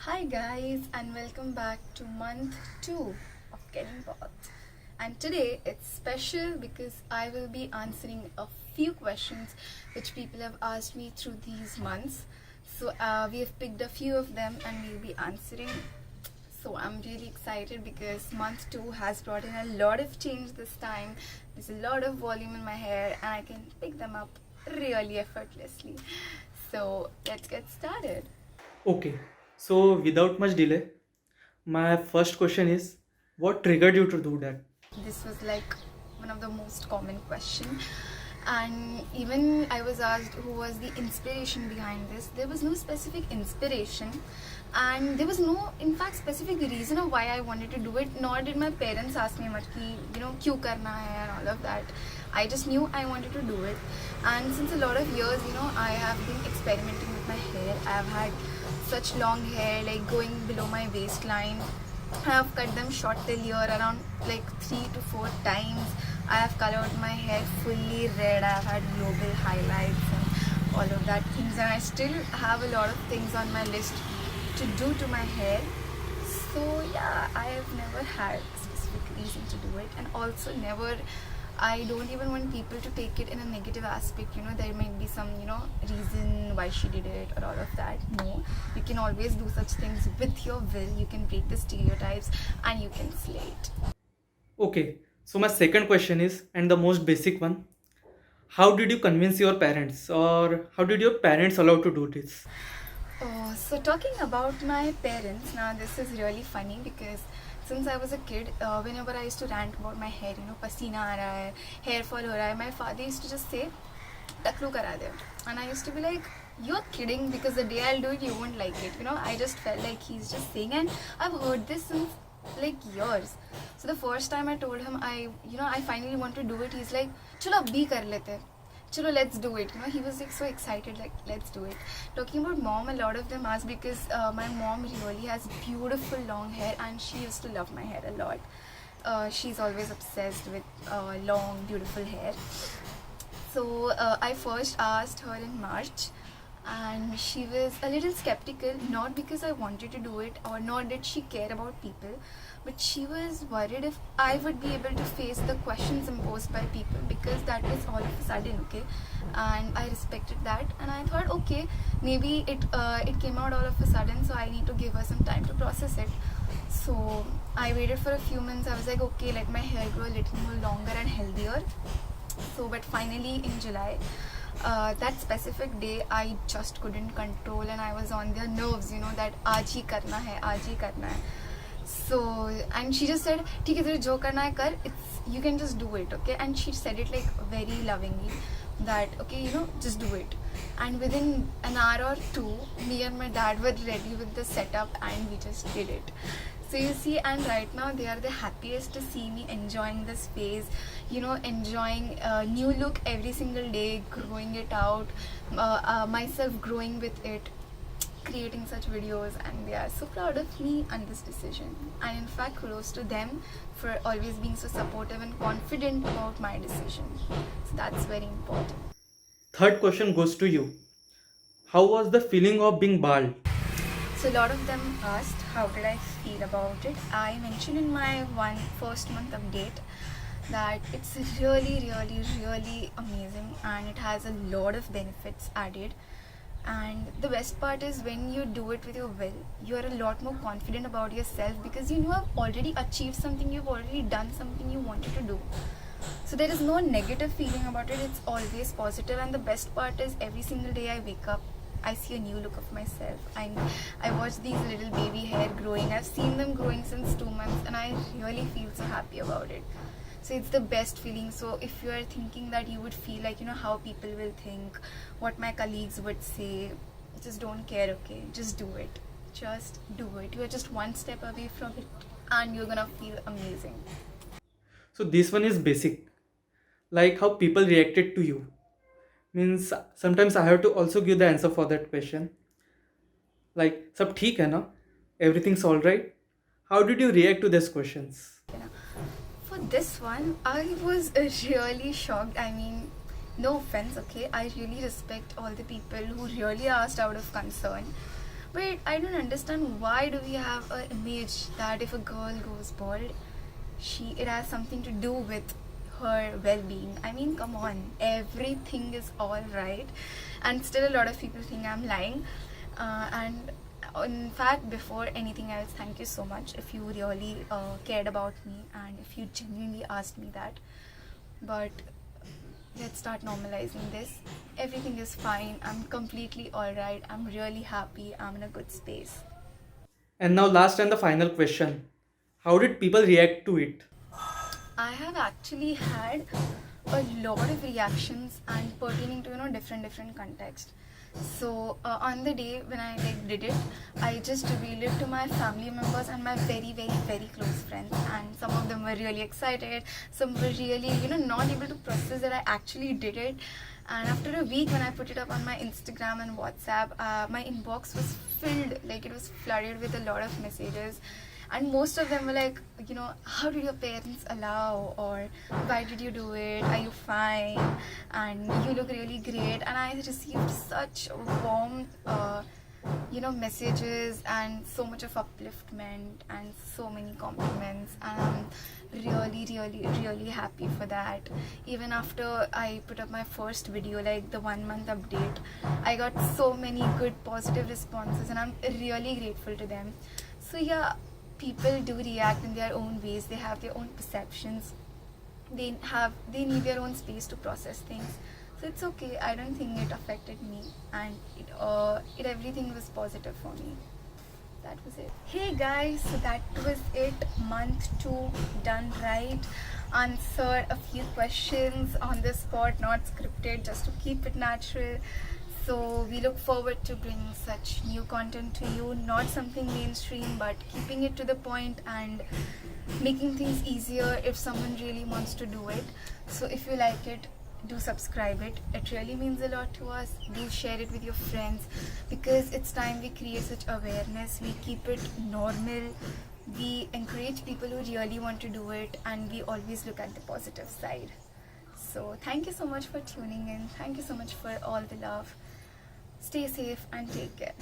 Hi guys, and welcome back to month 2 of Getting Bought. And today it's special because I will be answering a few questions which people have asked me through these months. So we have picked a few of them and we'll be answering. So I'm really excited because month 2 has brought in a lot of change this time. There's a lot of volume in my hair and I can pick them up really effortlessly. So let's get started. Okay, so without much delay, my first question is what triggered you to do that? This was like one of the most common question, and even I was asked who was the inspiration behind this. There was no specific inspiration, and there was no in fact specific reason of why I wanted to do it, nor did my parents ask me much ki, kyun karna hai and all of that. I just knew I wanted to do it, and since a lot of years I have been experimenting with my hair. I have had such long hair, like going below my waistline. I have cut them short till here around like 3 to 4 times. I have colored my hair fully red. I have had global highlights and all of that things, and I still have a lot of things on my list to do to my hair. So yeah, I have never had a specific reason to do it, and also never. I don't even want people to take it in a negative aspect. There might be some reason why she did it or all of that. No, you can always do such things with your will. You can break the stereotypes and you can slay it. Okay, so my second question is, and the most basic one, how did you convince your parents, or how did your parents allow to do this? Oh, so talking about my parents, now this is really funny because since I was a kid, whenever I used to rant about my hair, pasina aa raha hai, hair fall ho raha hai, my father used to just say, taklu kara de. And I used to be like, you're kidding, because the day I'll do it, you won't like it. I just felt like he's just saying, and I've heard this since like years. So the first time I told him I finally want to do it, he's like, chalo abhi kar lete. Chalo, let's do it. He was like so excited, like let's do it. Talking about mom, a lot of them asked because my mom really has beautiful long hair and she used to love my hair a lot. She's always obsessed with long, beautiful hair. So I first asked her in March, and she was a little skeptical, not because I wanted to do it or nor did she care about people, but she was worried if I would be able to face the questions imposed by people, because that was all of a sudden, okay? And I respected that, and I thought, okay, maybe it came out all of a sudden, so I need to give her some time to process it. So I waited for a few months. I was like, okay, let my hair grow a little more longer and healthier. So but finally in July, that specific day I just couldn't control, and I was on their nerves, that aaj hi karna hai, aaj hi karna hai. So, and she just said, ठीक है, तुझे जो करना है कर, you can just do it, okay? And she said it like very lovingly that, okay, just do it. And within an hour or two, me and my dad were ready with the setup and we just did it. So you see, and right now they are the happiest to see me enjoying this phase, enjoying a new look every single day, growing it out, myself growing with it, creating such videos, and they are so proud of me and this decision. And in fact, kudos to them for always being so supportive and confident about my decision. So that's very important. Third question goes to you. How was the feeling of being bald? So a lot of them asked how did I feel about it. I mentioned in my first month update that it's really, really, really amazing, and it has a lot of benefits added. And the best part is when you do it with your will, you are a lot more confident about yourself because you have already achieved something, you've already done something you wanted to do. So there is no negative feeling about it, it's always positive. And the best part is every single day I wake up, I see a new look of myself. I watch these little baby hair growing. I've seen them growing since 2 months, and I really feel so happy about it. So it's the best feeling. So if you are thinking that you would feel like how people will think, what my colleagues would say, just don't care, okay? Just do it. Just do it. You are just one step away from it, and you're gonna feel amazing. So this one is basic, like how people reacted to you. Means sometimes I have to also give the answer for that question. Like, सब ठीक है ना? Everything's all right. How did you react to these questions? For this one, I was really shocked. I mean, no offense, okay? I really respect all the people who really asked out of concern. But I don't understand, why do we have an image that if a girl goes bald, it has something to do with her well-being. I mean, come on, everything is all right, and still a lot of people think I'm lying. And in fact, before anything else, thank you so much if you really cared about me and if you genuinely asked me that. But let's start normalizing this. Everything is fine. I'm completely all right. I'm really happy. I'm in a good space. And now, last and the final question: how did people react to it? I have actually had a lot of reactions and pertaining to different context. So on the day when I did it, I just revealed it to my family members and my very close friends, and some of them were really excited. Some were really not able to process that I actually did it. And after a week, when I put it up on my Instagram and WhatsApp, my inbox was filled, like it was flooded with a lot of messages, and most of them were like, how did your parents allow, or why did you do it, are you fine, and you look really great. And I received such warm messages and so much of upliftment and so many compliments, and I'm really happy for that. Even after I put up my first video, like the 1 month update, I got so many good positive responses, and I'm really grateful to them. So yeah, people do react in their own ways. They have their own perceptions. They need their own space to process things. So it's okay. I don't think it affected me, and it everything was positive for me. That was it. Hey guys, so that was it. Month 2 done, right? Answered a few questions on the spot, not scripted, just to keep it natural. So we look forward to bringing such new content to you, not something mainstream, but keeping it to the point and making things easier if someone really wants to do it. So if you like it, do subscribe it. It really means a lot to us. Do share it with your friends, because it's time we create such awareness. We keep it normal. We encourage people who really want to do it, and we always look at the positive side. So thank you so much for tuning in. Thank you so much for all the love. Stay safe and take care.